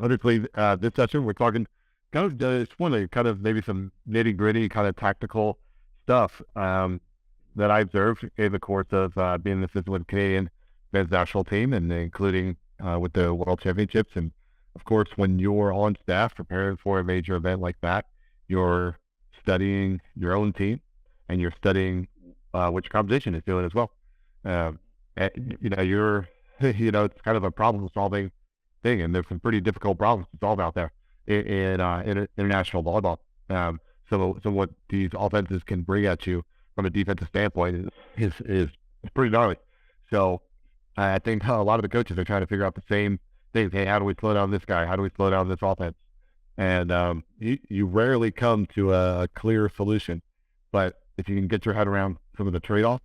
Honestly, this session we're talking kind of just one of kind of maybe some nitty gritty kind of tactical stuff that I observed in the course of being an assistant with the Canadian men's national team, and including with the World Championships. And of course, when you're on staff preparing for a major event like that, you're studying your own team and you're studying what your competition is doing as well. You're it's kind of a problem solving thing, and there's some pretty difficult problems to solve out there in international volleyball. So what these offenses can bring at you from a defensive standpoint is pretty gnarly. So I think a lot of the coaches are trying to figure out the same things. Hey, how do we slow down this guy? How do we slow down this offense? And you rarely come to a clear solution, but if you can get your head around some of the trade-offs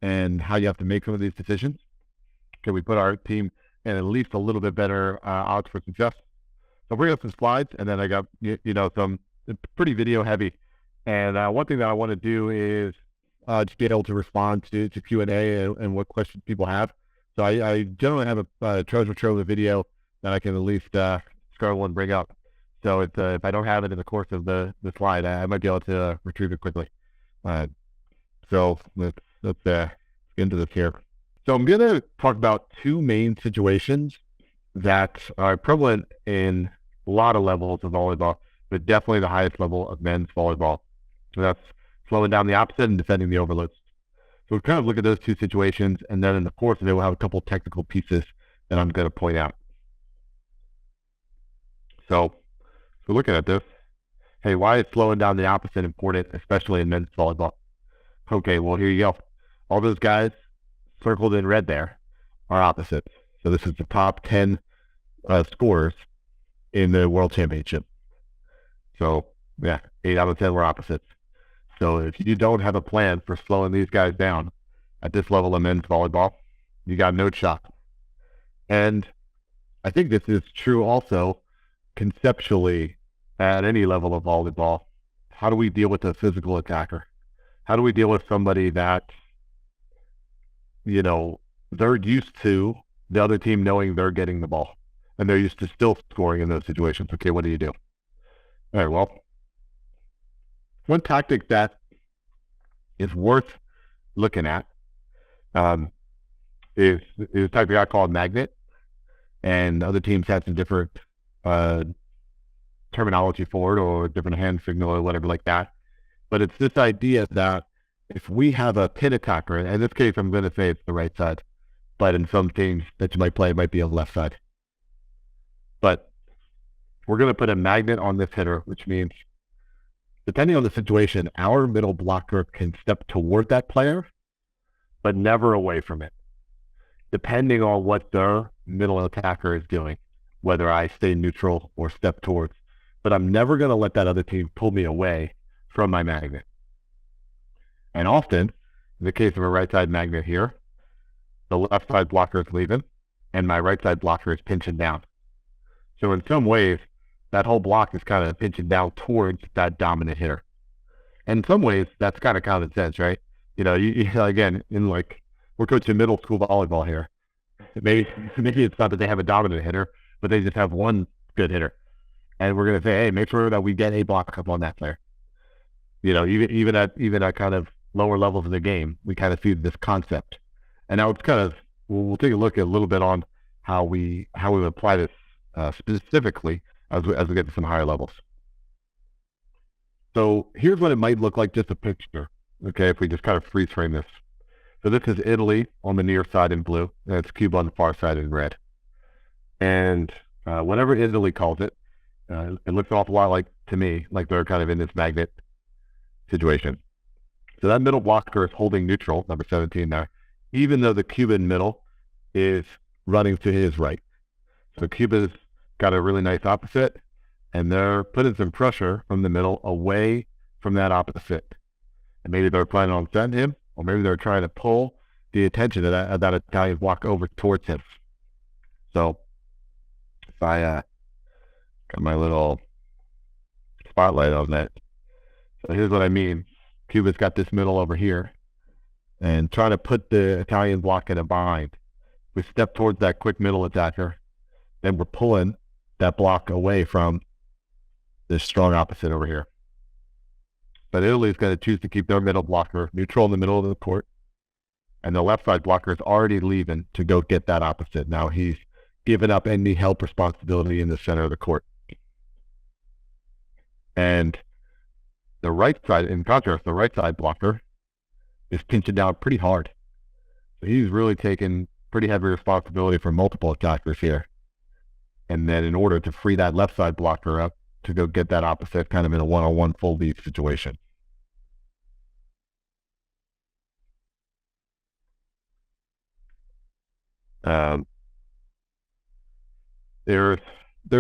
and how you have to make some of these decisions, can we put our team in at least a little bit better odds for success? So bring up some slides, and then I got some pretty video heavy. And one thing that I want to do is just be able to respond to Q&A and what questions people have. So I generally have a treasure trove of video that I can at least scroll and bring up. So if I don't have it in the course of the slide, I might be able to retrieve it quickly. So let's get into this here. So I'm going to talk about two main situations that are prevalent in a lot of levels of volleyball, but definitely the highest level of men's volleyball. So that's slowing down the opposite and defending the overloads. So we'll kind of look at those two situations, and then in the course of it, we'll have a couple technical pieces that I'm going to point out. So looking at this, hey, why is slowing down the opposite important, especially in men's volleyball? Okay, well, here you go. All those guys circled in red there are opposites. So this is the top 10 scorers in the World Championship. So, yeah, 8 out of 10 were opposites. So if you don't have a plan for slowing these guys down at this level of men's volleyball, you got no shot. And I think this is true also conceptually at any level of volleyball. How do we deal with a physical attacker? How do we deal with somebody that, they're used to the other team knowing they're getting the ball, and they're used to still scoring in those situations? Okay, what do you do? All right, well, one tactic that is worth looking at is a tactic I call a magnet, and other teams have some different terminology for it, or different hand signal or whatever like that. But it's this idea that if we have a pin attacker, in this case I'm going to say it's the right side, but in some teams that you might play, it might be on the left side. But we're going to put a magnet on this hitter, which means depending on the situation, our middle blocker can step toward that player, but never away from it, depending on what their middle attacker is doing, whether I stay neutral or step towards. But I'm never going to let that other team pull me away from my magnet. And often, in the case of a right side magnet here, the left side blocker is leaving, and my right side blocker is pinching down. So in some ways, that whole block is kind of pinching down towards that dominant hitter. And in some ways, that's kind of common sense, right? Again, we're coaching middle school volleyball here. Maybe it's not that they have a dominant hitter, but they just have one good hitter. And we're going to say, hey, make sure that we get a block up on that player. Even at kind of lower levels of the game, we kind of see this concept. And now it's kind of, we'll take a look at a little bit on how we apply this specifically as we get to some higher levels. So here's what it might look like, just a picture, okay, if we just kind of freeze frame this. So this is Italy on the near side in blue, and it's Cuba on the far side in red. And whatever Italy calls it, it looks an awful lot like, to me, like they're kind of in this magnet situation. So that middle blocker is holding neutral, number 17 there, even though the Cuban middle is running to his right. So Cuba's got a really nice opposite, and they're putting some pressure from the middle away from that opposite. And maybe they're planning on sending him, or maybe they're trying to pull the attention of that Italian block over towards him. So if I got my little spotlight on that. So here's what I mean. Cuba's got this middle over here, and trying to put the Italian block in a bind. We step towards that quick middle attacker, then we're pulling that block away from this strong opposite over here. But Italy is going to choose to keep their middle blocker neutral in the middle of the court. And the left side blocker is already leaving to go get that opposite. Now he's given up any help responsibility in the center of the court. And the right side, in contrast, the right side blocker is pinching down pretty hard. So he's really taken pretty heavy responsibility for multiple attackers here. And then in order to free that left side blocker up to go get that opposite kind of in a one-on-one full lead situation. There's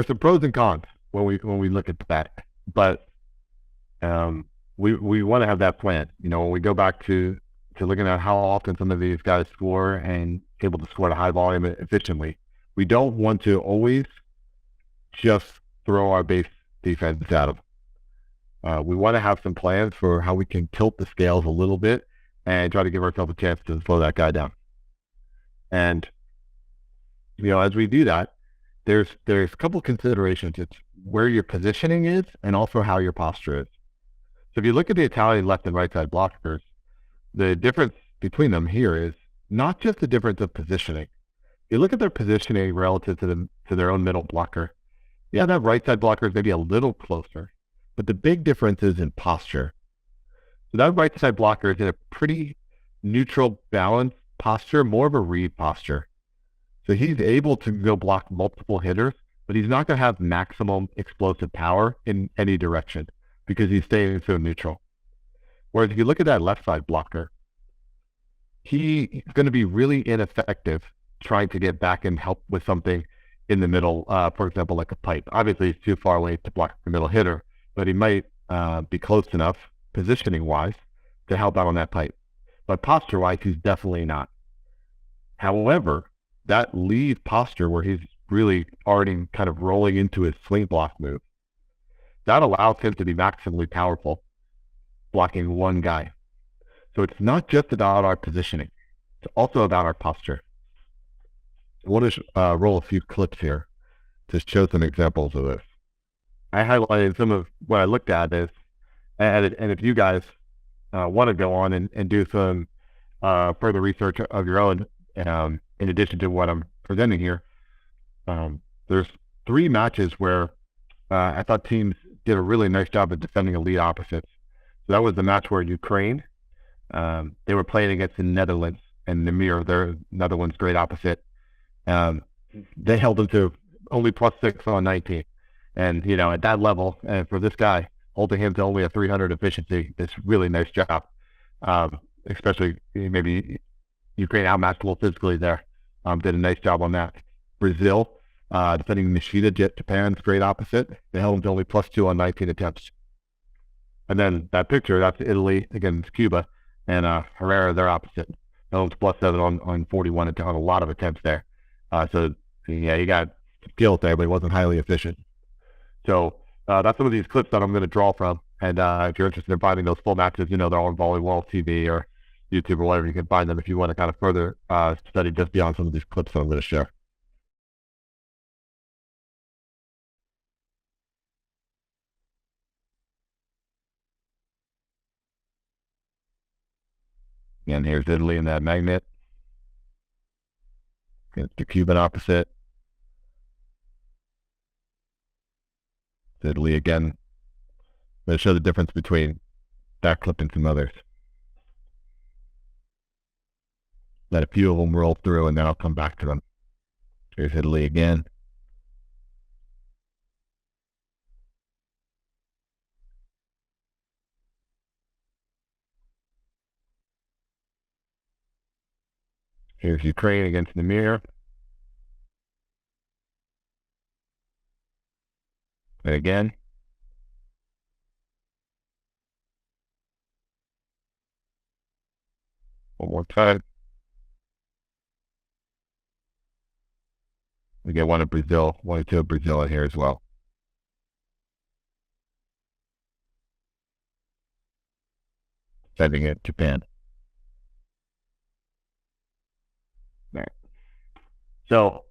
some pros and cons when we look at that, but we want to have that plan. When we go back to looking at how often some of these guys score and able to score at a high volume efficiently, we don't want to always just throw our base defense at them. We want to have some plans for how we can tilt the scales a little bit and try to give ourselves a chance to slow that guy down. And as we do that, there's a couple of considerations. It's where your positioning is and also how your posture is. So if you look at the Italian left and right side blockers, the difference between them here is not just the difference of positioning. If you look at their positioning relative to their own middle blocker, yeah, that right side blocker is maybe a little closer, but the big difference is in posture. So that right side blocker is in a pretty neutral, balanced posture, more of a read posture. So he's able to go block multiple hitters, but he's not going to have maximum explosive power in any direction because he's staying so neutral. Whereas if you look at that left side blocker, he's going to be really ineffective trying to get back and help with something in the middle, for example, like a pipe. Obviously, he's too far away to block the middle hitter, but he might be close enough positioning-wise to help out on that pipe. But posture-wise, he's definitely not. However, that lead posture where he's really already kind of rolling into his swing block move, that allows him to be maximally powerful blocking one guy. So it's not just about our positioning. It's also about our posture. I want to roll a few clips here to show some examples of this. I highlighted some of what I looked at is, and if you guys want to go on and do some further research of your own, in addition to what I'm presenting here, there's 3 matches where I thought teams did a really nice job of defending elite opposites. So that was the match where Ukraine, they were playing against the Netherlands, and Nemir, their Netherlands great opposite. They held them to only +6 on 19. And, at that level, and for this guy, holding him to only a 300 efficiency is really nice job. Especially maybe Ukraine outmatched a little physically there. Did a nice job on that. Brazil, defending Nishida, Japan's great opposite. They held him to only +2 on 19 attempts. And then that picture, that's Italy against Cuba, and Herrera, their opposite. Held him to +7 on 41 on a lot of attempts there. So, yeah, he got skilled there, but he wasn't highly efficient. So that's some of these clips that I'm going to draw from. And if you're interested in finding those full matches, they're on Volleyball TV or YouTube or whatever. You can find them if you want to kind of further study just beyond some of these clips that I'm going to share. And here's Italy in that magnet against the Cuban opposite. Italy again. I'm going to show the difference between that clip and some others. Let a few of them roll through, and then I'll come back to them. Here's Italy again. Here's Ukraine against Nemir. And again. One more time. We get one of Brazil, one or two of Brazil in here as well. Sending it Japan. All right. So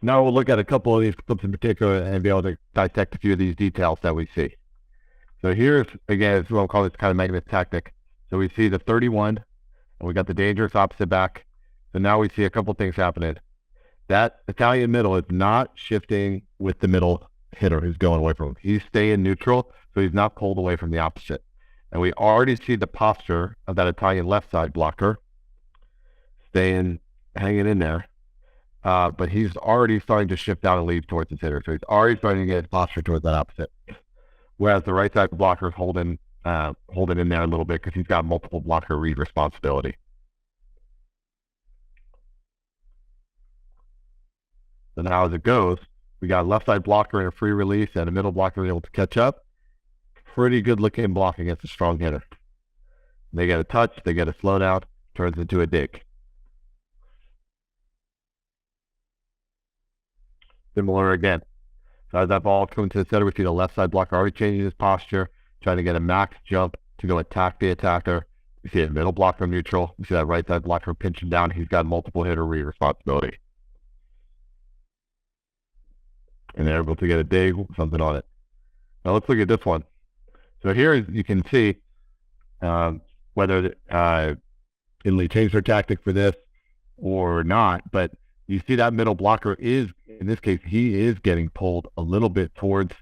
Now we'll look at a couple of these clips in particular and be able to dissect a few of these details that we see. So here's, again, it's what I'll call this kind of magnet tactic. So we see the 31, and we got the dangerous opposite back. So now we see a couple things happening. That Italian middle is not shifting with the middle hitter who's going away from him. He's staying neutral, so he's not pulled away from the opposite. And we already see the posture of that Italian left side blocker staying, hanging in there. But he's already starting to shift down and lead towards his hitter. So he's already starting to get his posture towards that opposite. Whereas the right side blocker is holding in there a little bit because he's got multiple blocker read responsibility. So now as it goes, we got a left side blocker in a free release and a middle blocker able to catch up. Pretty good looking block against a strong hitter. They get a touch, they get a slow down, turns into a dig. Similar again. So as that ball comes to the center, we see the left side blocker already changing his posture, trying to get a max jump to go attack the attacker. We see a middle blocker neutral. We see that right side blocker pinching down. He's got multiple hitter read responsibility. And they're able to get a dig, something on it. Now let's look at this one. So here you can see whether Italy changed their tactic for this or not, but you see that middle blocker is, in this case, he is getting pulled a little bit towards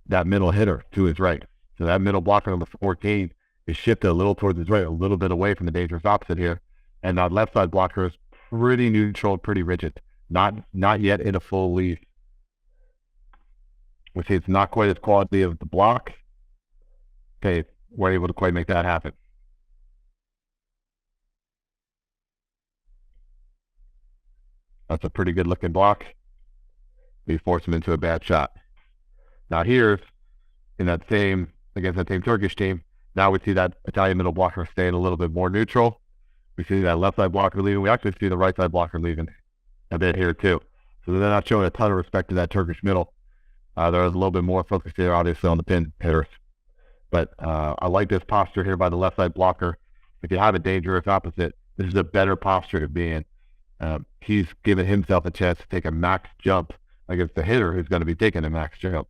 that middle hitter to his right. So that middle blocker number 14 is shifted a little towards his right, a little bit away from the dangerous opposite here. And that left side blocker is pretty neutral, pretty rigid, not yet in a full lead. We see it's not quite as quality of the block. Okay, we're able to quite make that happen. That's a pretty good looking block. We force him into a bad shot. Now here, in that same, against that same Turkish team, now we see that Italian middle blocker staying a little bit more neutral. We see that left side blocker leaving. We actually see the right side blocker leaving a bit here too. So they're not showing a ton of respect to that Turkish middle. There's a little bit more focus here, obviously, on the pin hitters. But I like this posture here by the left side blocker. If you have a dangerous opposite, this is a better posture to be in. He's given himself a chance to take a max jump against the hitter who's going to be taking a max jump.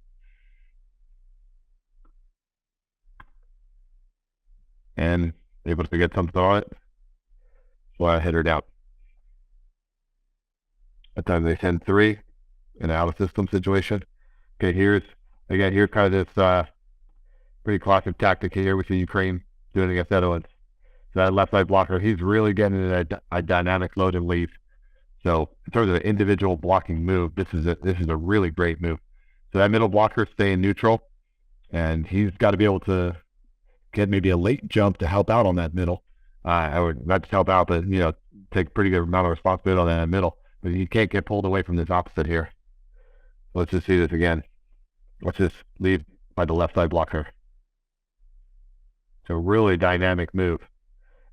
And able to get something on it. So I hit her down. At times they send 3 in an out of system situation. Okay, here's kind of this pretty classic tactic here. We see Ukraine doing it against Netherlands. So that left side blocker, he's really getting a dynamic load and lead. So in terms of an individual blocking move, this is a really great move. So that middle blocker staying neutral, and he's got to be able to get maybe a late jump to help out on that middle. I would not just help out, but take a pretty good amount of responsibility on that middle. But he can't get pulled away from this opposite here. Let's just see this again. Let's just leave by the left side blocker. It's a really dynamic move.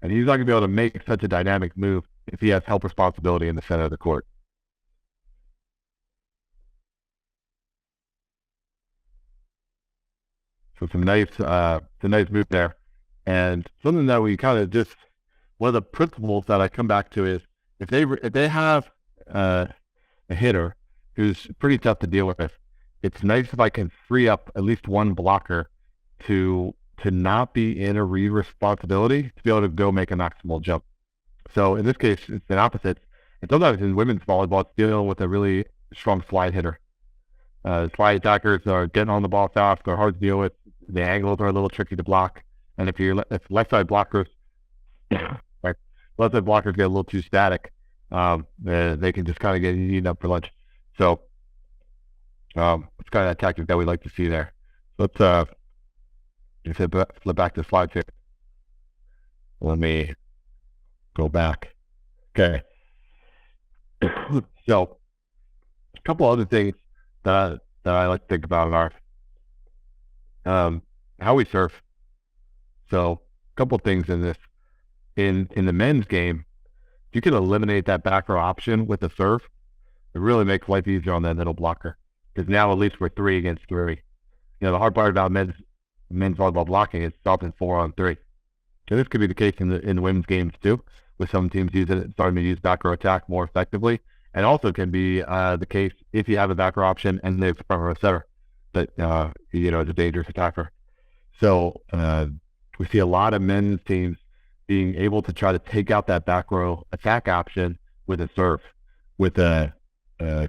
And he's not going to be able to make such a dynamic move if he has help responsibility in the center of the court. So it's a nice move there. And something that we kind of just, one of the principles that I come back to is if they have a hitter who's pretty tough to deal with, it's nice if I can free up at least one blocker to not be in a read responsibility to be able to go make a maximal jump. So in this case, it's an opposite. And sometimes in women's volleyball, it's dealing with a really strong slide hitter. Slide attackers are getting on the ball fast. They're hard to deal with. The angles are a little tricky to block. And if left side blockers, right, left side blockers get a little too static, they can just kind of get eaten up for lunch. So it's kind of that tactic that we like to see there. Let's flip back to slides here. Let me go back. Okay. So a couple other things that I like to think about are how we serve. So a couple things in this. In the men's game, if you can eliminate that back row option with the serve, it really makes life easier on that middle blocker. Because now at least we're 3 against 3. The hard part about men's volleyball blocking is often 4-on-3. And this could be the case in the women's games too, with some teams starting to use back row attack more effectively and also can be the case if you have a backer option and there's a front row setter that is a dangerous attacker. So we see a lot of men's teams being able to try to take out that back row attack option with a serve, with a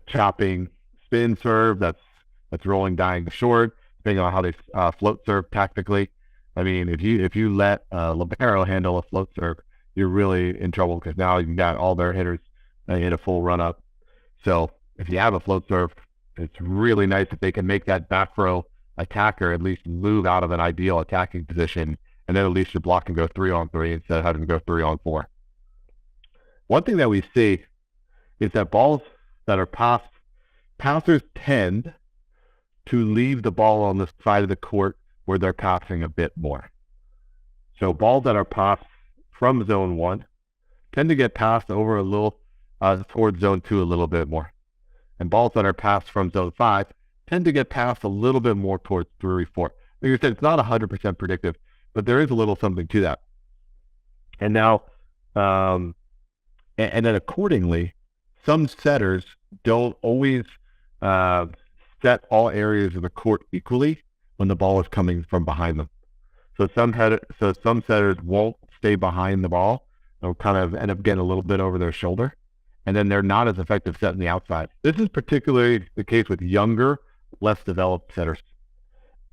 chopping spin serve that's rolling dying short, depending on how they float serve tactically. I mean, if you let libero handle a float serve, you're really in trouble because now you've got all their hitters in a full run up. So if you have a float serve, it's really nice if they can make that back row attacker at least move out of an ideal attacking position, and then at least your block can go 3-on-3 instead of having to go 3-on-4. One thing that we see is that balls that are passed, passers tend to leave the ball on the side of the court where they're passing a bit more. So balls that are passed from zone 1 tend to get passed over a little towards zone 2 a little bit more. And balls that are passed from zone 5 tend to get passed a little bit more towards 3 or 4. Like I said, it's not 100% predictive, but there is a little something to that. And now, and then accordingly, some setters don't always set all areas of the court equally when the ball is coming from behind them. So some setters won't stay behind the ball. They'll kind of end up getting a little bit over their shoulder, and then they're not as effective setting the outside. This is particularly the case with younger, less developed setters.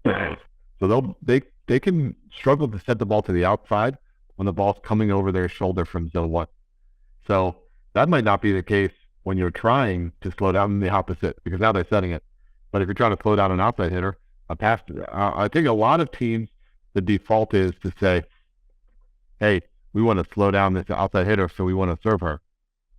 So they can struggle to set the ball to the outside when the ball's coming over their shoulder from zone 1. So that might not be the case when you're trying to slow down the opposite, because now they're setting it. But if you're trying to slow down an outside hitter, I think a lot of teams, the default is to say, hey, we want to slow down this outside hitter, so we want to serve her.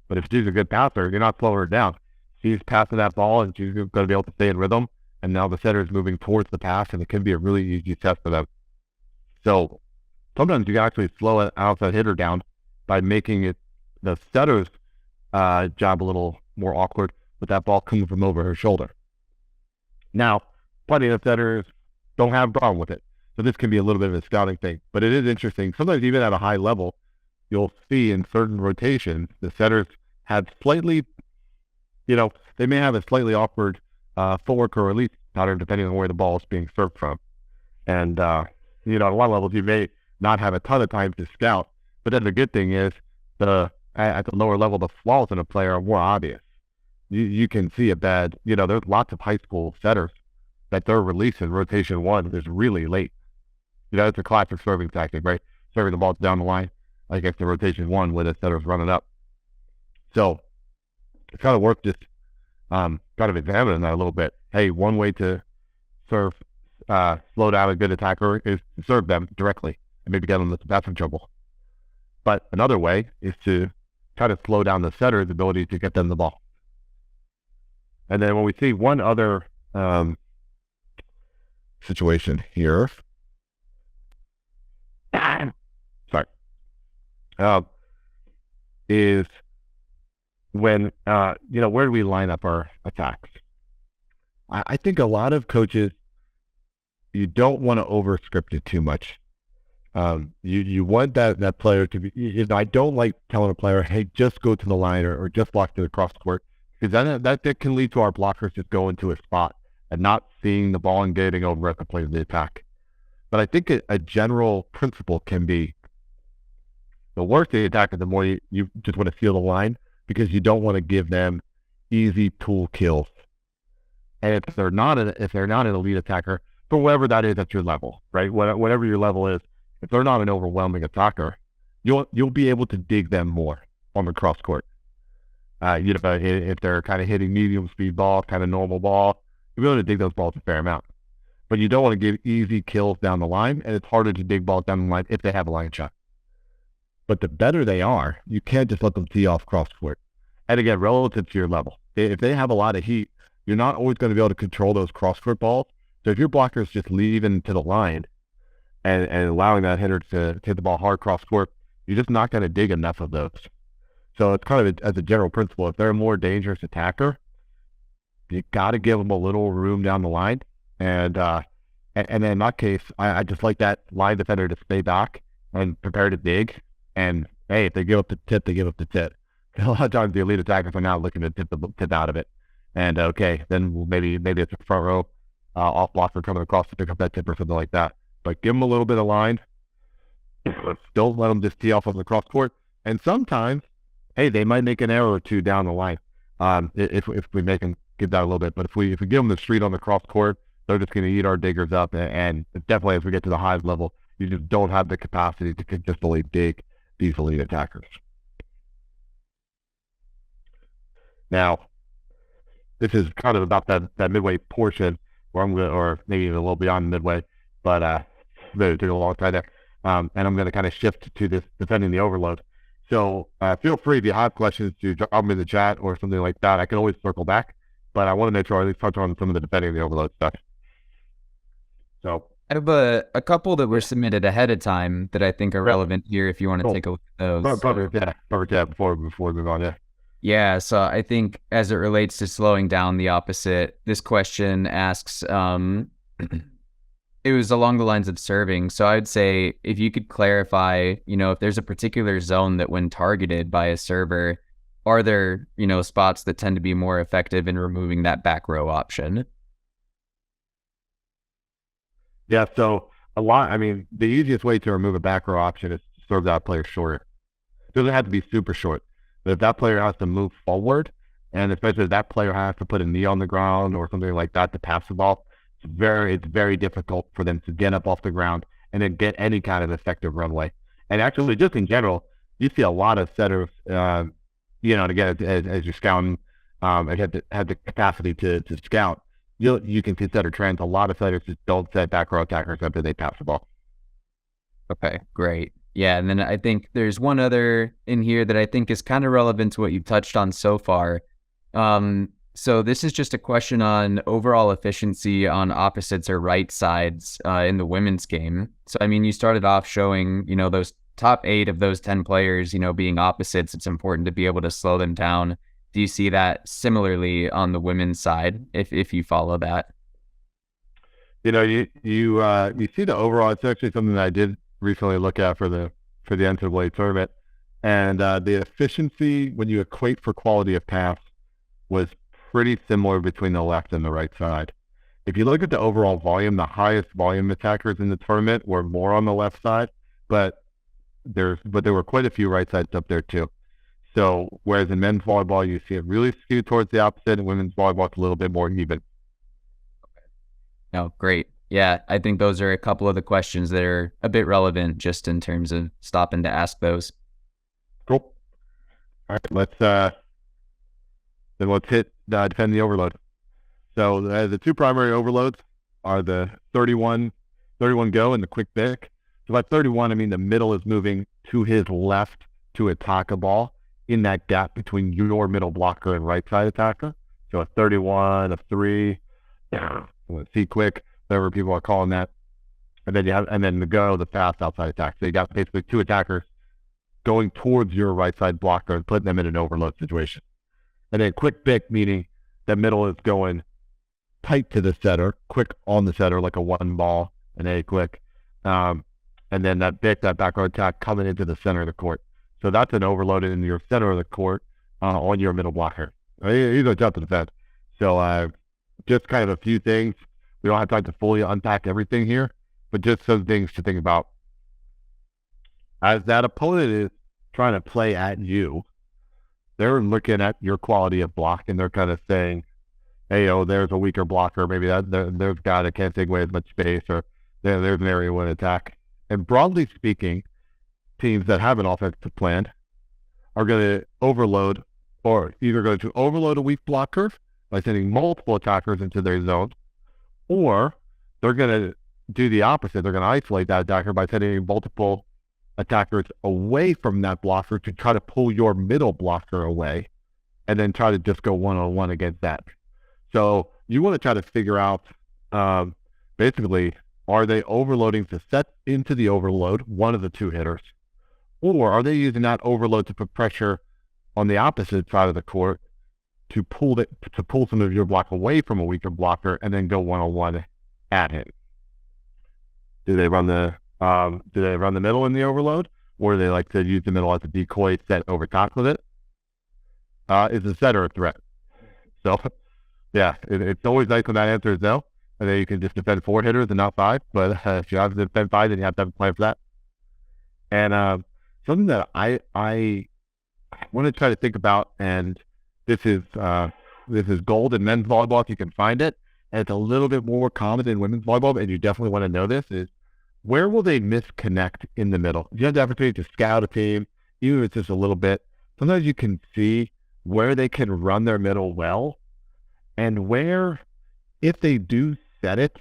But if she's a good passer, you're not slowing her down. She's passing that ball, and she's going to be able to stay in rhythm. And now the setter is moving towards the pass, and it can be a really easy test for them. So sometimes you can actually slow an outside hitter down by making it the setter's job a little more awkward with that ball coming from over her shoulder. Now, plenty of setters don't have a problem with it. So this can be a little bit of a scouting thing. But it is interesting. Sometimes even at a high level, you'll see in certain rotations, the setters have slightly, they may have a slightly awkward footwork or release pattern depending on where the ball is being served from. And, at a lot of levels, you may not have a ton of time to scout. But then the good thing is at the lower level, the flaws in a player are more obvious. You can see a bad, there's lots of high school setters that their release in rotation 1 is really late. It's a classic serving tactic, right? Serving the ball down the line, like if the rotation 1 with the setter's running up. So it's kind of worth just kind of examining that a little bit. Hey, one way to slow down a good attacker is to serve them directly and maybe get them into passing trouble. But another way is to try to slow down the setter's ability to get them the ball. And then when we see one other situation here, is when, where do we line up our attacks? I think a lot of coaches, you don't want to over-script it too much. You want that player to be, I don't like telling a player, hey, just go to the line or just block to the cross court, because that can lead to our blockers just going to a spot and not seeing the ball and getting over at the play of the attack. But I think a general principle can be, the worse the attacker, the more you just want to seal the line, because you don't want to give them easy tool kills. And if they're not an elite attacker, for whatever that is at your level, right? Whatever your level is, if they're not an overwhelming attacker, you'll be able to dig them more on the cross court. If they're kind of hitting medium speed ball, kind of normal ball, you'll be able to dig those balls a fair amount. But you don't want to give easy kills down the line, and it's harder to dig balls down the line if they have a line shot. But the better they are, you can't just let them tee off cross court. And again, relative to your level, if they have a lot of heat, you're not always going to be able to control those cross court balls. So if your blocker is just leaving to the line and allowing that hitter to hit the ball hard cross court, you're just not going to dig enough of those. So it's kind of as a general principle, if they're a more dangerous attacker, you got to give them a little room down the line. And then in that case, I just like that line defender to stay back and prepare to dig. And hey, if they give up the tip, they give up the tip. a lot of times the elite attackers are not looking to tip out of it. And okay, then maybe it's a front row off blocker coming across to pick up that tip or something like that. But give them a little bit of line. Don't let them just tee off on the cross court. And sometimes, hey, they might make an error or two down the line. If we make them give that a little bit, but if we give them the street on the cross court, they're just going to eat our diggers up. And definitely, as we get to the highest level, you just don't have the capacity to consistently dig these elite attackers. Now, this is kind of about that midway portion where I'm going to, or maybe even a little beyond midway, but really took a long time there. And I'm going to kind of shift to this defending the overload. So feel free if you have questions to drop them in the chat or something like that. I can always circle back, but I want to make sure I at least touch on some of the defending the overload stuff. So I have a couple that were submitted ahead of time that I think are relevant here if you want to take a look at those. Perfect, yeah, before we move on, yeah. Yeah, so I think as it relates to slowing down the opposite, this question asks, it was along the lines of serving. So I'd say if you could clarify, if there's a particular zone that when targeted by a server, are there, spots that tend to be more effective in removing that back row option? Yeah, so the easiest way to remove a back row option is to serve that player short. It doesn't have to be super short, but if that player has to move forward, and especially if that player has to put a knee on the ground or something like that to pass the ball, it's very difficult for them to get up off the ground and then get any kind of effective runway. And actually, just in general, you see a lot of setters, and again, as you're scouting, and have the capacity to scout, you can consider trends. A lot of setters just don't set back row attackers after they pass the ball. Okay, great. Yeah, and then I think there's one other in here that I think is kind of relevant to what you've touched on so far. So this is just a question on overall efficiency on opposites or right sides in the women's game. So, you started off showing, those top 8 of those 10 players, being opposites. It's important to be able to slow them down. Do you see that similarly on the women's side, if you follow that? You see the overall. It's actually something that I did recently look at for the NCAA tournament, and the efficiency when you equate for quality of pass was pretty similar between the left and the right side. If you look at the overall volume, the highest volume attackers in the tournament were more on the left side, but there were quite a few right sides up there too. So whereas in men's volleyball you see it really skewed towards the opposite, and women's volleyball it's a little bit more even. Oh, great. Yeah, I think those are a couple of the questions that are a bit relevant just in terms of stopping to ask those. Cool. All right, let's hit defend the overload. So the two primary overloads are the 31 go and the quick pick. So by 31, I mean the middle is moving to his left to attack a ball in that gap between your middle blocker and right side attacker. So a 31, a 3, C quick, whatever people are calling that. And then the go, the fast outside attack. So you got basically 2 attackers going towards your right side blocker and putting them in an overload situation. And then quick pick, meaning the middle is going tight to the setter, quick on the setter, like a 1 ball, an A quick. And then that back row attack coming into the center of the court. So that's an overload in your center of the court on your middle blocker. He's a tough to defend. So just kind of a few things. We don't have time to fully unpack everything here, but just some things to think about. As that opponent is trying to play at you, they're looking at your quality of block, and they're kind of saying, hey, there's a weaker blocker. Maybe there's a guy that can't take away as much space, or there's an area one attack. And broadly speaking, teams that have an offensive plan are going to overload, or either going to overload a weak blocker by sending multiple attackers into their zone, or they're going to do the opposite. They're going to isolate that attacker by sending multiple attackers away from that blocker to try to pull your middle blocker away, and then try to just go one-on-one against that. So you want to try to figure out, basically, are they overloading to set into the overload, one of the 2 hitters, or are they using that overload to put pressure on the opposite side of the court to pull some of your block away from a weaker blocker and then go one-on-one at him? Do they run the middle in the overload, or do they like to use the middle as a decoy set over top of it? is the setter a threat? So, yeah, it's always nice when that answer is no, and then you can just defend 4 hitters and not 5. But if you have to defend 5, then you have to have a plan for that. And something that I want to try to think about, and this is gold in men's volleyball if you can find it, and it's a little bit more common in women's volleyball, and you definitely want to know this, is where will they misconnect in the middle? If you have the opportunity to scout a team, even if it's just a little bit, sometimes you can see where they can run their middle well, and where, if they do set it,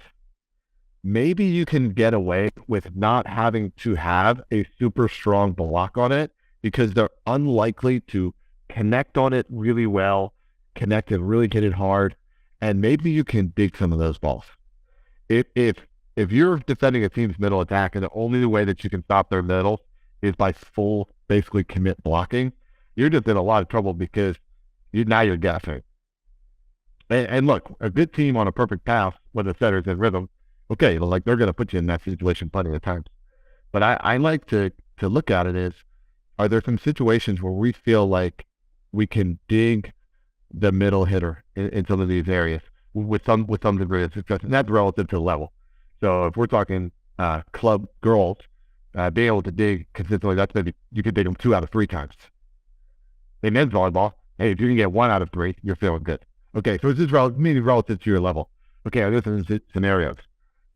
maybe you can get away with not having to have a super strong block on it, because they're unlikely to connect on it really well, connect and really hit it hard, and maybe you can dig some of those balls. If you're defending a team's middle attack and the only way that you can stop their middle is by full, basically commit blocking, you're just in a lot of trouble, because now you're guessing. And look, a good team on a perfect pass when the setter's in rhythm, okay, like they're going to put you in that situation plenty of times. But I like to look at it as, are there some situations where we feel like we can dig the middle hitter in some of these areas with some degree of success, and that's relative to the level. So if we're talking club girls, being able to dig consistently, that's maybe you could dig them 2 out of 3 times. In men's volleyball, hey, if you can get 1 out of 3, you're feeling good. Okay, so it's just relative to your level. Okay, are there some scenarios?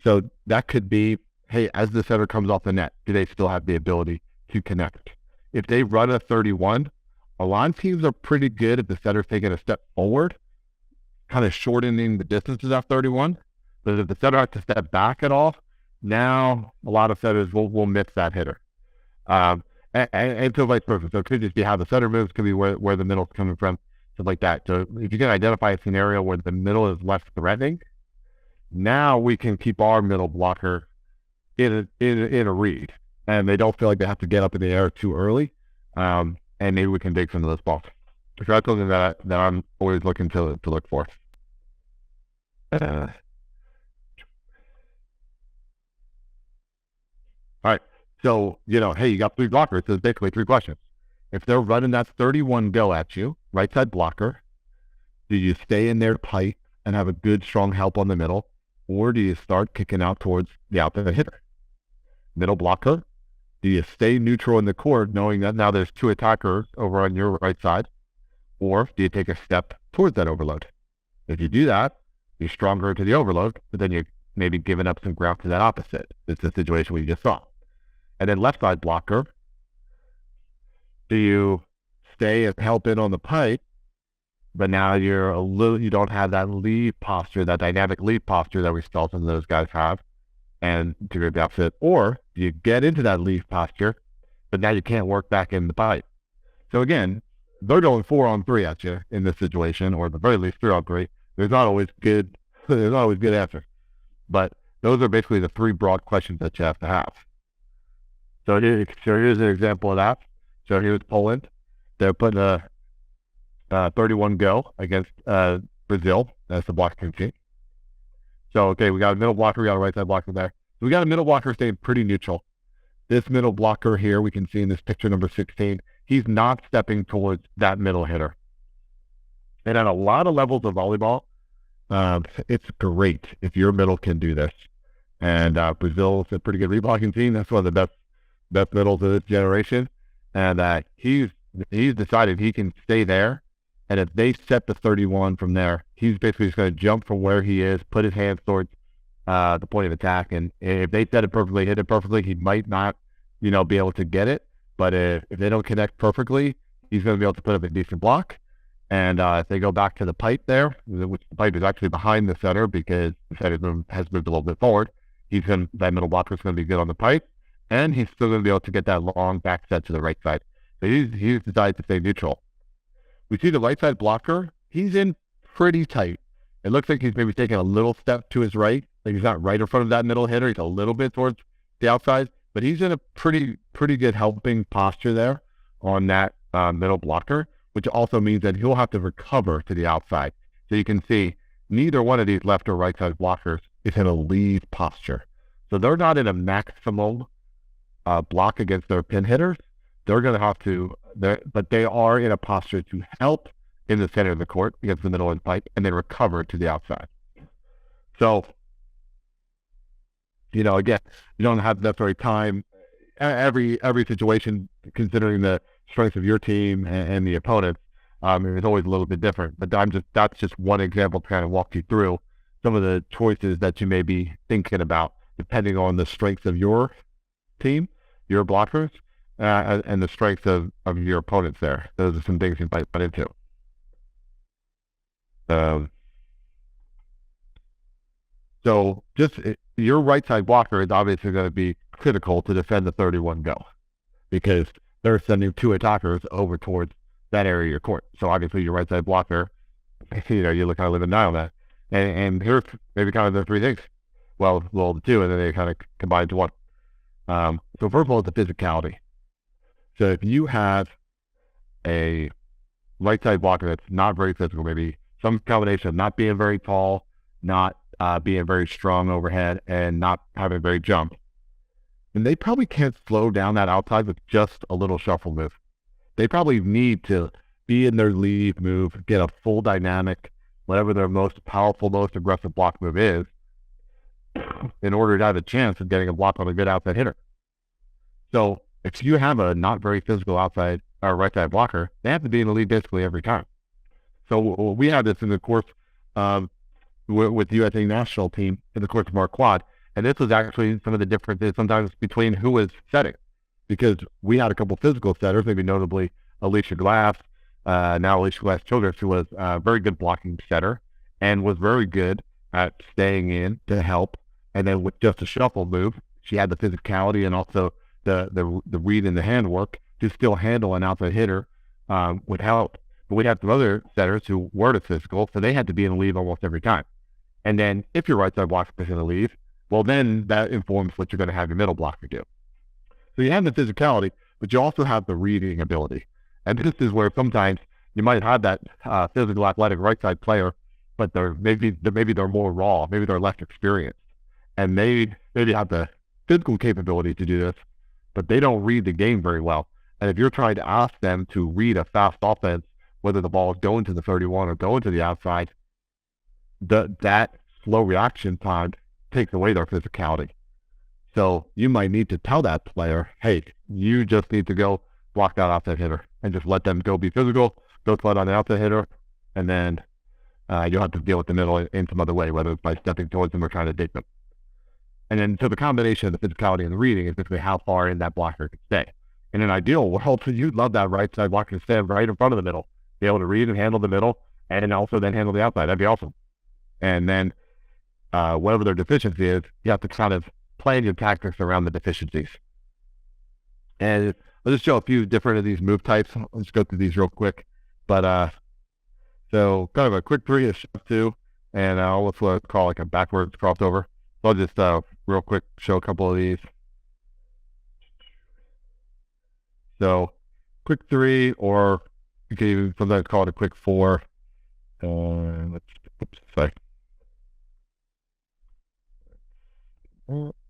So that could be, hey, as the setter comes off the net, do they still have the ability to connect? If they run a 31, a lot of teams are pretty good if the setter's taking a step forward, kind of shortening the distance of that 31. But if the setter has to step back at all, now a lot of setters will miss that hitter. And so vice versa. So it could just be how the setter moves, could be where the middle's coming from, stuff like that. So if you can identify a scenario where the middle is less threatening, now we can keep our middle blocker in a read, and they don't feel like they have to get up in the air too early, and maybe we can dig some of those balls. So that's something that I'm always looking to look for. All right. So, hey, you got 3 blockers. So it's basically 3 questions. If they're running that 31 go at you, right side blocker, do you stay in their pipe and have a good, strong help on the middle, or do you start kicking out towards the outside hitter? Middle blocker, do you stay neutral in the court knowing that now there's 2 attackers over on your right side, or do you take a step towards that overload? If you do that, you're stronger into the overload, but then you're maybe giving up some ground to that opposite. It's the situation we just saw. And then left side blocker, do you stay and help in on the pipe, but now you don't have that lead posture, that dynamic lead posture that we saw some of those guys have, and to your opposite, or do you get into that lead posture, but now you can't work back in the pipe? So again, they're going 4-on-3 at you in this situation, or at the very least 3-on-3. There's not always good answers, but those are basically the 3 broad questions that you have to have. So here's an example of that. So here's Poland. They're putting a 31 go against Brazil. That's the blocking team. So, okay, we got a middle blocker. We got a right side blocker there. So we got a middle blocker staying pretty neutral. This middle blocker here, we can see in this picture number 16, he's not stepping towards that middle hitter. And at a lot of levels of volleyball, it's great if your middle can do this. And Brazil's a pretty good reblocking team. That's one of the best middles of this generation. And he's decided he can stay there. And if they set the 31 from there, he's basically just going to jump from where he is, put his hands towards the point of attack. And if they set it perfectly, hit it perfectly, he might not, be able to get it. But if they don't connect perfectly, he's going to be able to put up a decent block. And if they go back to the pipe there, which the pipe is actually behind the setter because the setter has moved a little bit forward, that middle blocker is going to be good on the pipe. And he's still going to be able to get that long back set to the right side. So he's decided to stay neutral. We see the right side blocker, he's in pretty tight. It looks like he's maybe taking a little step to his right. Like he's not right in front of that middle hitter. He's a little bit towards the outside, but he's in a pretty good helping posture there on that middle blocker, which also means that he'll have to recover to the outside. So you can see neither one of these left or right side blockers is in a lead posture. So they're not in a maximum block against their pin hitters. They're going to have to, but they are in a posture to help in the center of the court against the middle of the pipe and then recover to the outside. So, again, you don't have necessarily time. Every situation, considering the strengths of your team and the opponents, is always a little bit different. But that's just one example to kind of walk you through some of the choices that you may be thinking about, depending on the strengths of your team, your blockers, and the strengths of your opponents there. Those are some things you might run into. So just your right side blocker is obviously going to be critical to defend the 31 go, because they're sending two attackers over towards that area of your court. So obviously your right side blocker, you look kind of live and die on that. And here's maybe kind of the three things. Well, the two, and then they kind of combine into one. So first of all, the physicality. So if you have a right side blocker that's not very physical, maybe some combination of not being very tall, not being very strong overhead, and not having very jump, then they probably can't slow down that outside with just a little shuffle move. They probably need to be in their lead move, get a full dynamic, whatever their most powerful, most aggressive block move is, in order to have a chance of getting a block on a good outside hitter. So if you have a not very physical outside or right side blocker, they have to be in the lead basically every time. So we had this in the course with the USA national team in the course of our quad, and this was actually some of the differences sometimes between who was setting, because we had a couple physical setters, maybe notably Alicia Glass, now Alicia Glass Childress, who was a very good blocking setter and was very good at staying in to help. And then with just a shuffle move, she had the physicality and also the read and the handwork to still handle an outside hitter with help. But we had some other setters who weren't as physical, so they had to be in the lead almost every time. And then if your right side blocker is in the lead, well, then that informs what you're going to have your middle blocker do. So you have the physicality, but you also have the reading ability. And this is where sometimes you might have that physical, athletic right side player, but maybe they're more raw, maybe they're less experienced, and maybe have the physical capability to do this, but they don't read the game very well. And if you're trying to ask them to read a fast offense, whether the ball is going to the 31 or going to the outside, that slow reaction time takes away their physicality. So you might need to tell that player, hey, you just need to go block that outside hitter and just let them go be physical, go slide on the outside hitter, and then you'll have to deal with the middle in some other way, whether it's by stepping towards them or trying to dig them. And then so the combination of the physicality and the reading is basically how far in that blocker can stay. In an ideal world, you'd love that right side blocker to stay right in front of the middle, be able to read and handle the middle, and also then handle the outside. That'd be awesome. And then whatever their deficiency is, you have to kind of plan your tactics around the deficiencies. And I'll just show a few different of these move types. I'll just go through these real quick. But so kind of a quick three, a shove two, and what's what I call like a backwards crossover. So I'll just real quick show a couple of these. So quick three, or you can even sometimes call it a quick four.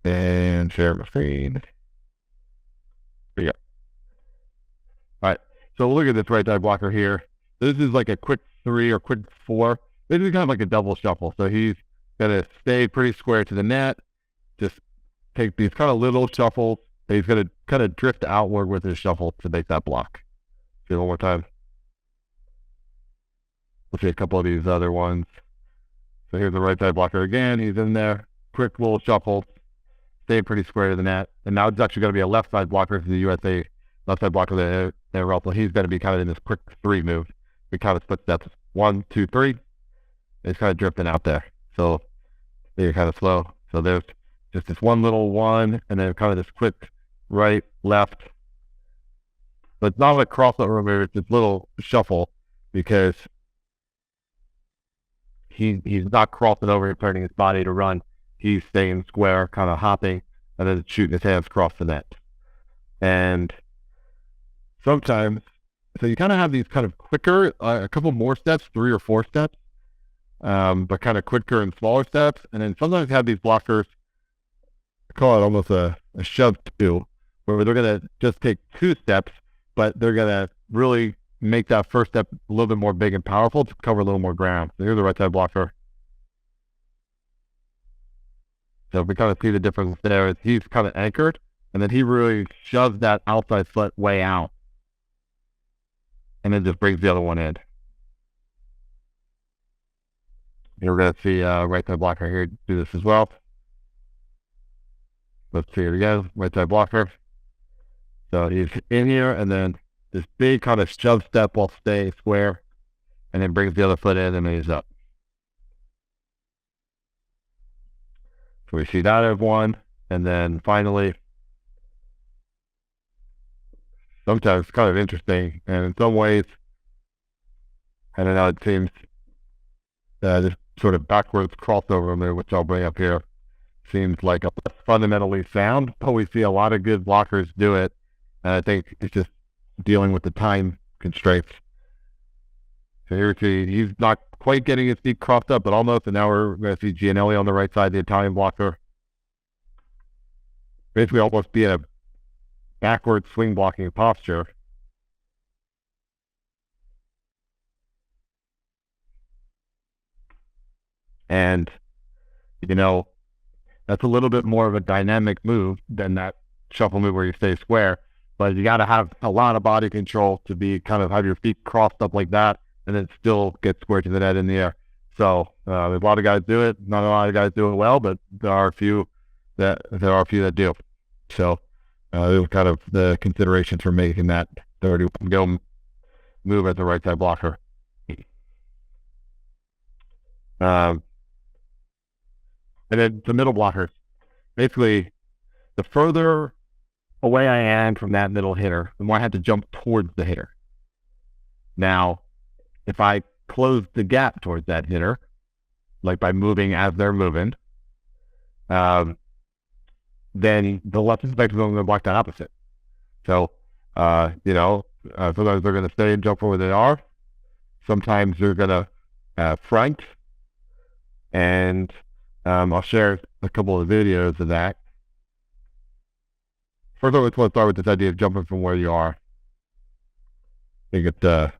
And share my screen. There you go. All right. So look at this right side blocker here. This is like a quick three or quick four. This is kind of like a double shuffle. So he's going to stay pretty square to the net, just take these kind of little shuffles. And he's going to kind of drift outward with his shuffle to make that block. See one more time. We'll see a couple of these other ones. So here's the right side blocker again. He's in there. Quick little shuffle. Stay pretty square to the net. And now it's actually going to be a left side blocker for the USA. Left side blocker there also. He's going to be kind of in this quick three move. We kind of split steps 1, 2, 3. It's kind of drifting out there. So they're kind of slow. So there's just this one little one, and then kind of this quick right, left. But it's not like crossover move. It's this little shuffle because he's not crossing over and turning his body to run. He's staying square, kind of hopping, and then shooting his hands across the net. And sometimes, so you kind of have these kind of quicker, a couple more steps, 3 or 4 steps, but kind of quicker and smaller steps. And then sometimes you have these blockers, I call it almost a shove two, where they're going to just take 2 steps, but they're going to really make that first step a little bit more big and powerful to cover a little more ground. So here's the right side blocker. So we kind of see the difference there. He's kind of anchored, and then he really shoves that outside foot way out, and then just brings the other one in. And we're going to see right side blocker here do this as well. Let's see it again. Right side blocker. So he's in here, and then this big kind of shove step while staying square, and then brings the other foot in, and then he's up. So we see that as one, and then finally, sometimes it's kind of interesting, and in some ways, I don't know, it seems this sort of backwards crossover there, which I'll bring up here, seems like a fundamentally sound, but we see a lot of good blockers do it, and I think it's just dealing with the time constraints. So here we see he's not quite getting his feet crossed up, but almost, and now we're going to see Gianelli on the right side, the Italian blocker. Basically almost be in a backward swing blocking posture. And, you know, that's a little bit more of a dynamic move than that shuffle move where you stay square. But you got to have a lot of body control to be kind of have your feet crossed up like that and then still get square to the net in the air. So there's a lot of guys do it. Not a lot of guys do it well, but there are a few that do. So it was kind of the considerations for making that 31-go move as the right side blocker. And then the middle blockers. Basically, the further away I am from that middle hitter, the more I have to jump towards the hitter. Now, if I close the gap towards that hitter, like by moving as they're moving, then the left is effectively going to block that opposite. So, sometimes they're going to stay and jump where they are. Sometimes they're going to front. And I'll share a couple of videos of that. First of all, let's start with this idea of jumping from where you are. I think it's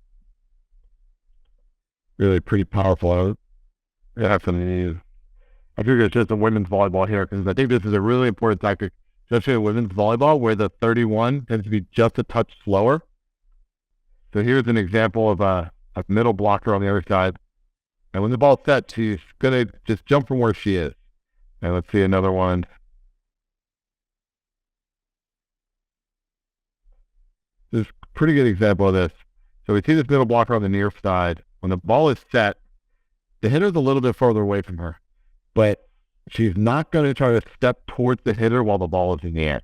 really pretty powerful. I have something to use. I figure it's just a women's volleyball here because I think this is a really important tactic, especially in women's volleyball where the 31 tends to be just a touch slower. So here's an example of a middle blocker on the other side. And when the ball's set, she's going to just jump from where she is. And let's see another one. This is a pretty good example of this. So we see this middle blocker on the near side. When the ball is set, the hitter's a little bit further away from her. But she's not going to try to step towards the hitter while the ball is in the air.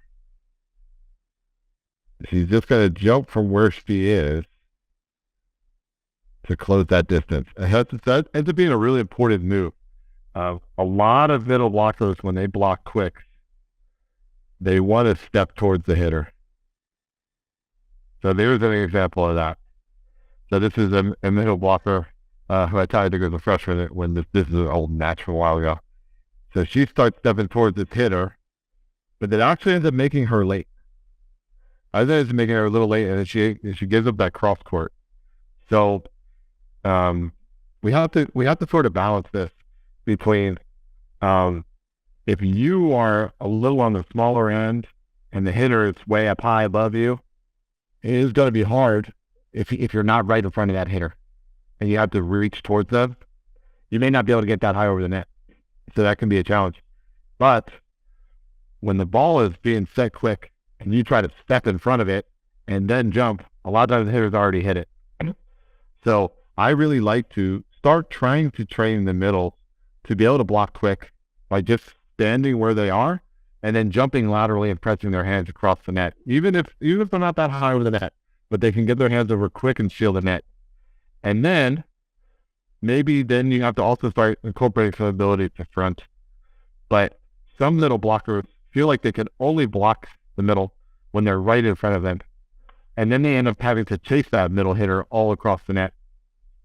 She's just going to jump from where she is to close that distance. That ends up being a really important move. A lot of middle blockers, when they block quick, they want to step towards the hitter. So there's an example of that. So this is a middle blocker who I tried to go as a freshman when this is an old match from a while ago. So she starts stepping towards this hitter, but it actually ends up making her late. I think it's making her a little late, and she gives up that cross court. So we have to sort of balance this between if you are a little on the smaller end and the hitter is way up high above you, it is going to be hard if you're not right in front of that hitter and you have to reach towards them. You may not be able to get that high over the net, so that can be a challenge. But when the ball is being set quick and you try to step in front of it and then jump, a lot of times the hitter's already hit it. So I really like to start trying to train the middle to be able to block quick by just standing where they are and then jumping laterally and pressing their hands across the net. Even if they're not that high over the net, but they can get their hands over quick and seal the net. And then maybe then you have to also start incorporating some ability to front. But some middle blockers feel like they can only block the middle when they're right in front of them. And then they end up having to chase that middle hitter all across the net.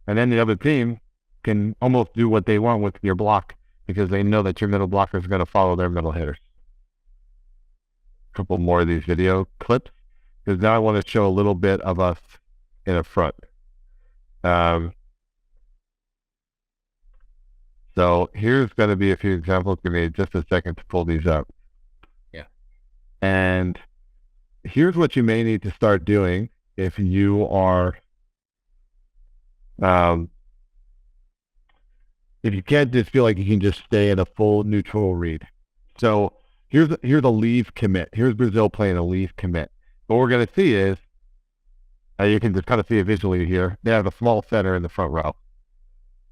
And then the other team can almost do what they want with your block because they know that your middle blocker is going to follow their middle hitters. A couple more of these video clips because now I want to show a little bit of us in the front. So here's going to be a few examples. Give me just a second to pull these up. Yeah. And here's what you may need to start doing if you are, if you can't just feel like you can just stay at a full neutral read. So here's a leave commit. Here's Brazil playing a leave commit. What we're going to see is, you can just kind of see it visually here, they have a small center in the front row.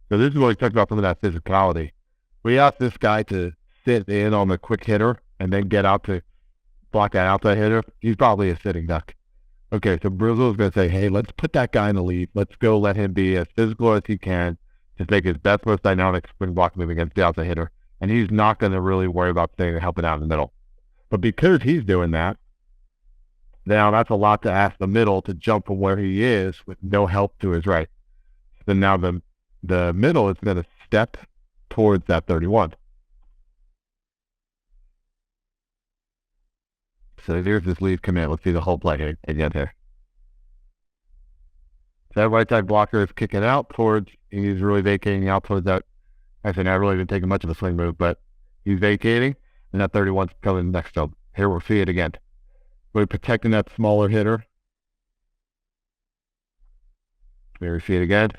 So this is what we talked about, some of that physicality. We asked this guy to sit in on the quick hitter and then get out to block that outside hitter. He's probably a sitting duck. Okay, so Brazil is going to say, hey, let's put that guy in the lead. Let's go let him be as physical as he can to make his best, most dynamic spring block move against the outside hitter. And he's not going to really worry about staying and helping out in the middle. But because he's doing that, now that's a lot to ask the middle to jump from where he is with no help to his right. Then now the middle is going to step towards that 31. So here's this leave commit. Let's see the whole play again here. So that right side blocker is kicking out towards, he's really vacating out towards that. Actually, not really even taking much of a swing move, but he's vacating, and that 31's coming next to him. Here we'll see it again. We're protecting that smaller hitter. Here we see it again.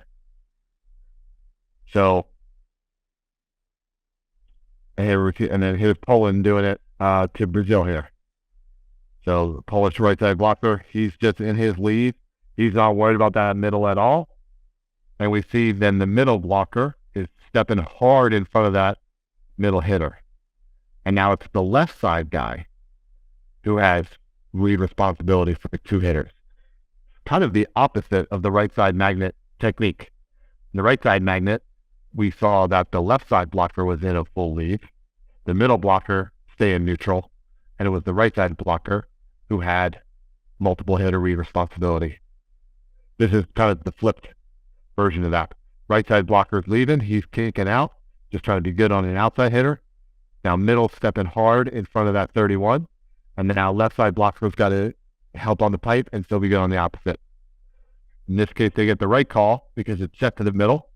So, and then here's Poland doing it to Brazil here. So the Polish right side blocker, he's just in his lead. He's not worried about that middle at all. And we see then the middle blocker is stepping hard in front of that middle hitter. And now it's the left side guy who has lead responsibility for the two hitters. Kind of the opposite of the right side magnet technique. In the right side magnet, we saw that the left side blocker was in a full lead. The middle blocker stayed in neutral. And it was the right side blocker who had multiple hitter read responsibility. This is kind of the flipped version of that. Right side blocker is leaving. He's kicking out, just trying to be good on an outside hitter. Now middle stepping hard in front of that 31. And then now left side blocker's got to help on the pipe and still be good on the opposite. In this case, they get the right call because it's set to the middle.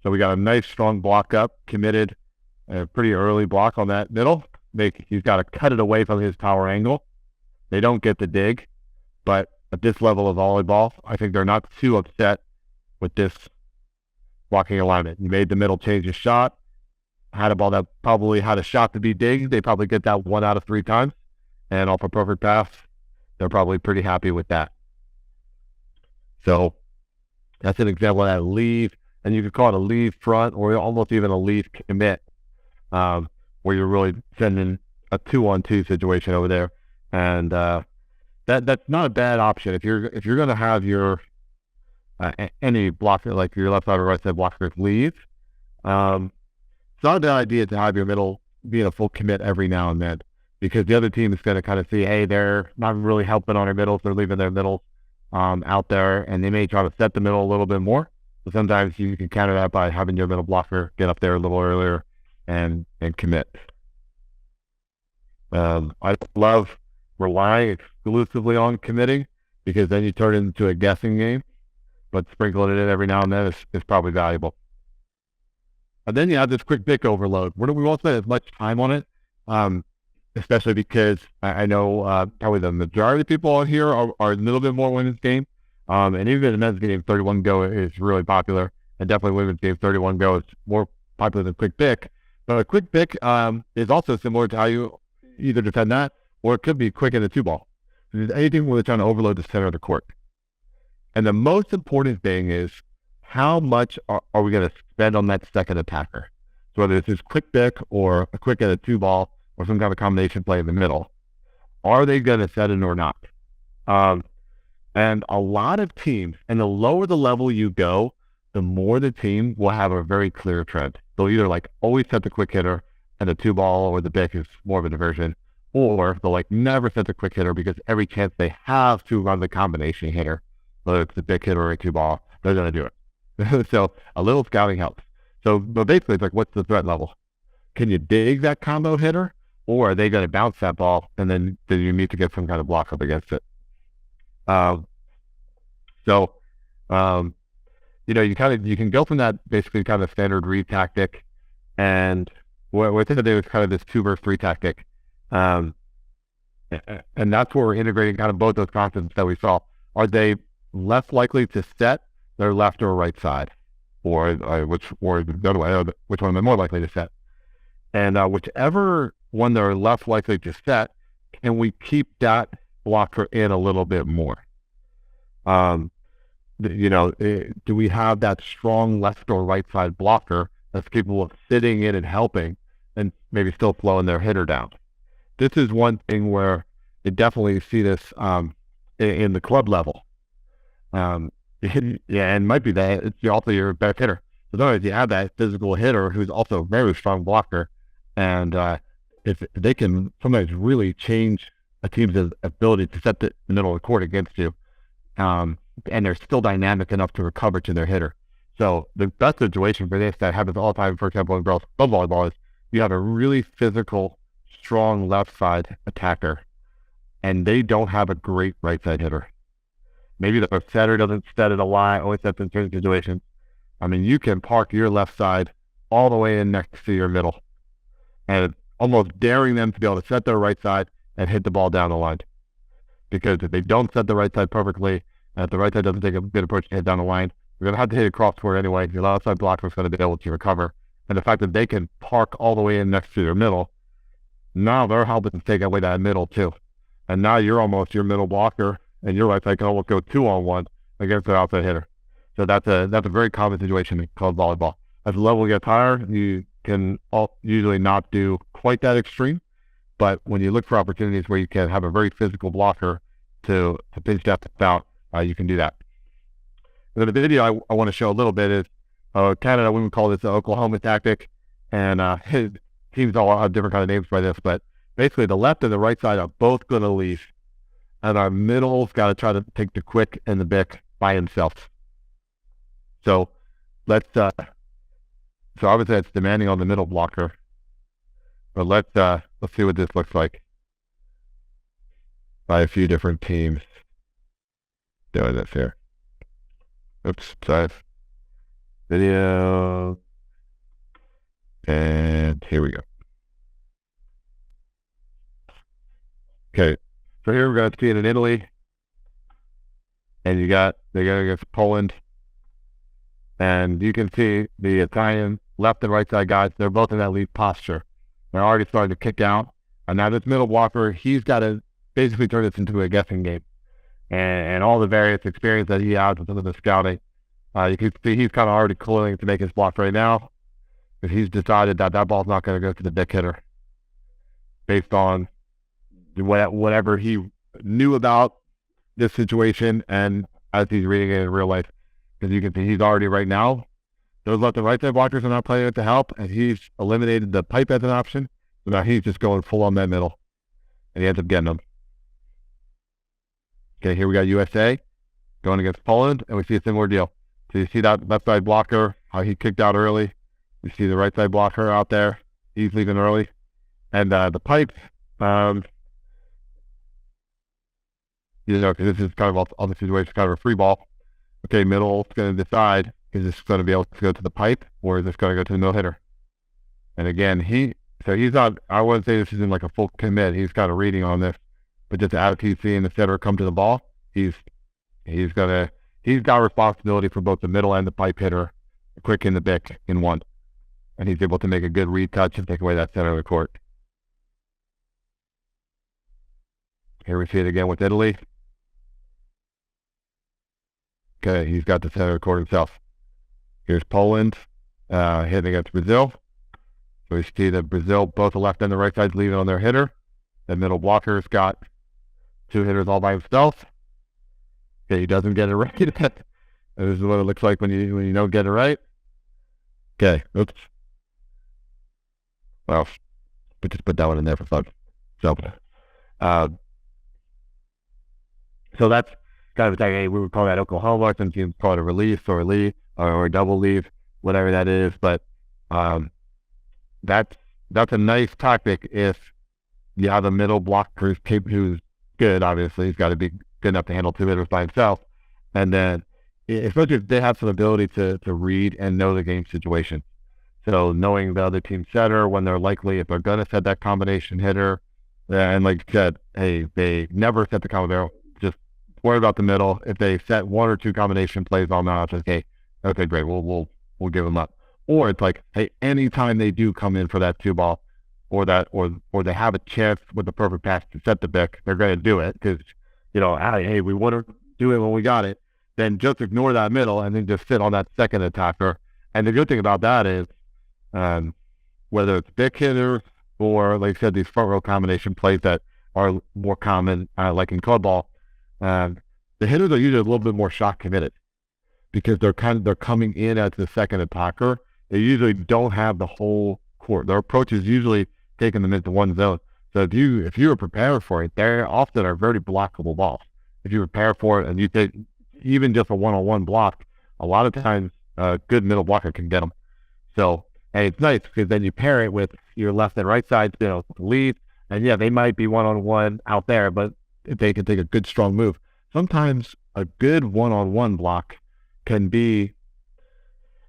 So we got a nice strong block up, committed, a pretty early block on that middle. He's got to cut it away from his power angle. They don't get the dig, but at this level of volleyball, I think they're not too upset with this blocking alignment. You made the middle change his shot, had a ball that probably had a shot to be digged. They probably get that 1 out of 3 times, and off a perfect pass, they're probably pretty happy with that. So that's an example of that leave, and you could call it a leave front or almost even a leave commit, where you're really sending a 2-on-2 situation over there. And that's not a bad option if you're going to have your any blocker, like your left side or right side blockers leave. It's not a bad idea to have your middle be in a full commit every now and then, because the other team is going to kind of see, hey, they're not really helping on their middles. They're leaving their middles out there, and they may try to set the middle a little bit more. So sometimes you can counter that by having your middle blocker get up there a little earlier and commit. I love relying exclusively on committing, because then you turn it into a guessing game, but sprinkling it in every now and then is probably valuable. And then you have this quick pick overload. We won't spend as much time on it, especially because I know probably the majority of people out here are a little bit more women's game. And even the men's game, 31 go is really popular, and definitely women's game, 31 go is more popular than quick pick. But a quick pick is also similar to how you either defend that, or it could be quick in the 2-ball. There's anything where they're trying to overload the center of the court. And the most important thing is, how much are we going to spend on that second attacker? So whether it's this quick pick or a quick at a 2-ball or some kind of combination play in the middle, are they going to set it or not? And a lot of teams, and the lower the level you go, the more the team will have a very clear trend. They'll either always set the quick hitter, and the 2-ball or the pick is more of a diversion, or they'll never set the quick hitter because every chance they have to run the combination hitter, whether it's the big hitter or a 2-ball, they're going to do it. So a little scouting helps. So, but basically, it's what's the threat level? Can you dig that combo hitter, or are they going to bounce that ball, and then you need to get some kind of block up against it? So Um, you can go from that basically kind of standard read tactic, and what they was kind of this 2 versus 3 tactic, um, and that's where we're integrating kind of both those concepts that we saw. Are they less likely to set their left or right side, or the other way, which one they're more likely to set? And whichever one they're less likely to set, can we keep that blocker in a little bit more? Do we have that strong left or right side blocker that's capable of sitting in and helping and maybe still slowing their hitter down? This is one thing where you definitely see this in the club level. And it might be that it's also your best hitter. So otherwise you have that physical hitter who's also a very strong blocker, and if they can sometimes really change a team's ability to set the middle of the court against you, and they're still dynamic enough to recover to their hitter. So the best situation for this that happens all the time, for example, in girls volleyball, is you have a really physical, strong left side attacker, and they don't have a great right side hitter. Maybe the setter doesn't set it a lot, always sets in certain situations. I mean, you can park your left side all the way in next to your middle, and almost daring them to be able to set their right side and hit the ball down the line. Because if they don't set the right side perfectly, and if the right side doesn't take a good approach to hit down the line, you're going to have to hit it cross court anyway. Your outside blocker is going to be able to recover. And the fact that they can park all the way in next to their middle, now they're helping to take away that middle too. And now you're almost your middle blocker, and your right side can almost go 2-on-1 against their outside hitter. So that's a very common situation in club volleyball. As the level gets higher, you can usually not do quite that extreme. But when you look for opportunities where you can have a very physical blocker to pinch depth out, you can do that. And the video I want to show a little bit is Canada, we would call this the Oklahoma tactic. And teams all have different kind of names by this, but basically the left and the right side are both going to leave. And our middle's got to try to take the quick and the bick by himself. So let's, so obviously it's demanding on the middle blocker. But let's see what this looks like by a few different teams doing this here. Oops, sorry. Video. And here we go. Okay, so here we're going to see it in Italy. And they're going against Poland. And you can see the Italian left and right side guys, they're both in that lead posture. They're already starting to kick out. And now this middle blocker, he's got to basically turn this into a guessing game. And all the various experience that he has with some of the scouting, you can see he's kind of already clearing to make his block right now, because he's decided that ball's not going to go to the big hitter based on whatever he knew about this situation and as he's reading it in real life. Because you can see he's already right now, those left and right side blockers are not playing it to help, and he's eliminated the pipe as an option. So now he's just going full on that middle, and he ends up getting them. Okay, here we got USA going against Poland, and we see a similar deal. So you see that left side blocker, how he kicked out early. You see the right side blocker out there, he's leaving early. And the pipe, because this is kind of all the situation, kind of a free ball. Okay, middle's going to decide, is this going to be able to go to the pipe, or is this going to go to the middle hitter? And again, he's not, I wouldn't say this isn't like a full commit. He's kind of reading on this. But just as he's seeing the setter come to the ball, he's got responsibility for both the middle and the pipe hitter, quick in the bick in one. And he's able to make a good read touch and take away that center of the court. Here we see it again with Italy. Okay, he's got the center of the court himself. Here's Poland hitting against Brazil. So we see that Brazil, both the left and the right sides leaving on their hitter. The middle blocker's got 2 hitters all by himself. Okay, he doesn't get it right. This is what it looks like when you don't get it right. Okay, oops. Well, but just put that one in there for fun. So that's kind of like, hey, we would call that Oklahoma. Some teams call it a release or a lead or a double leave, whatever that is. But that's a nice tactic if you have a middle blocker who's good. Obviously, he's got to be good enough to handle 2 hitters by himself. And then especially if they have some ability to read and know the game situation. So knowing the other team setter, when they're likely, if they're going to set that combination hitter, and like you said, hey, they never set the combination, just worry about the middle. If they set one or two combination plays on that, it's okay, okay, great, we'll give them up. Or it's like, hey, anytime they do come in for that two ball, or they have a chance with the perfect pass to set the pick, they're going to do it because hey, we want to do it when we got it. Then just ignore that middle and then just sit on that second attacker. And the good thing about that is, whether it's big hitters or, like I said, these front row combination plays that are more common, like in club ball, the hitters are usually a little bit more shot committed because they're coming in as the second attacker. They usually don't have the whole court. Their approach is usually taking them into one zone. So if you are prepared for it, they often are very blockable balls. If you prepare for it and you take even just a one-on-one block, a lot of times a good middle blocker can get them. So, and it's nice because then you pair it with your left and right sides, lead, and yeah, they might be one-on-one out there, but they can take a good strong move. Sometimes a good one-on-one block can be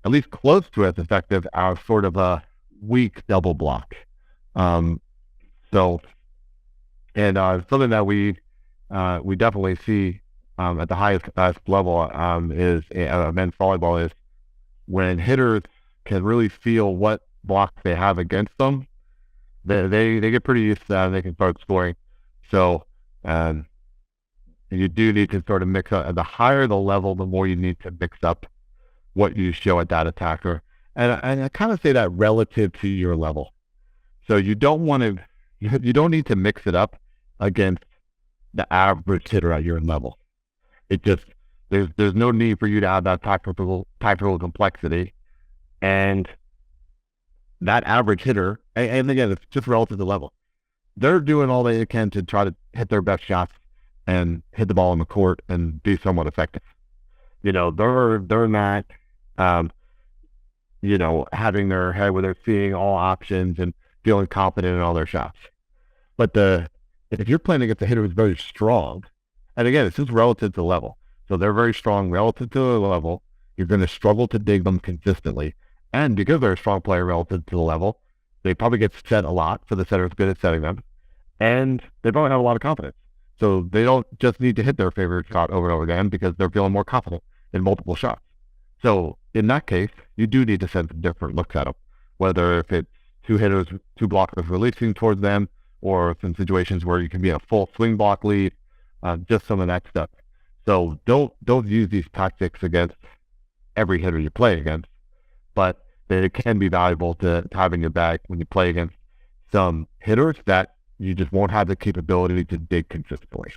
at least close to as effective as sort of a weak double block. So, and something that we definitely see at the highest level is men's volleyball is when hitters can really feel what blocks they have against them. They get pretty used to that and they can start scoring. So you do need to sort of mix up. The higher the level, the more you need to mix up what you show at that attacker. And I kind of say that relative to your level. So you don't need to mix it up against the average hitter at your level. It just, there's no need for you to have that tactical complexity. And that average hitter, and again, it's just relative to level. They're doing all they can to try to hit their best shots and hit the ball in the court and be somewhat effective. They're not, having their head where they're seeing all options and feeling confident in all their shots. But if you're playing against a hitter who's very strong, and again, it's just relative to level. So they're very strong relative to the level. You're going to struggle to dig them consistently. And because they're a strong player relative to the level, they probably get set a lot, so the setter's good at setting them. And they probably have a lot of confidence. So they don't just need to hit their favorite shot over and over again because they're feeling more confident in multiple shots. So in that case, you do need to send some different looks at them, whether if it's two hitters, two blockers releasing towards them, or some situations where you can be a full swing block lead, just some of that stuff. So don't use these tactics against every hitter you play against, but it can be valuable to have in your bag when you play against some hitters that you just won't have the capability to dig consistently.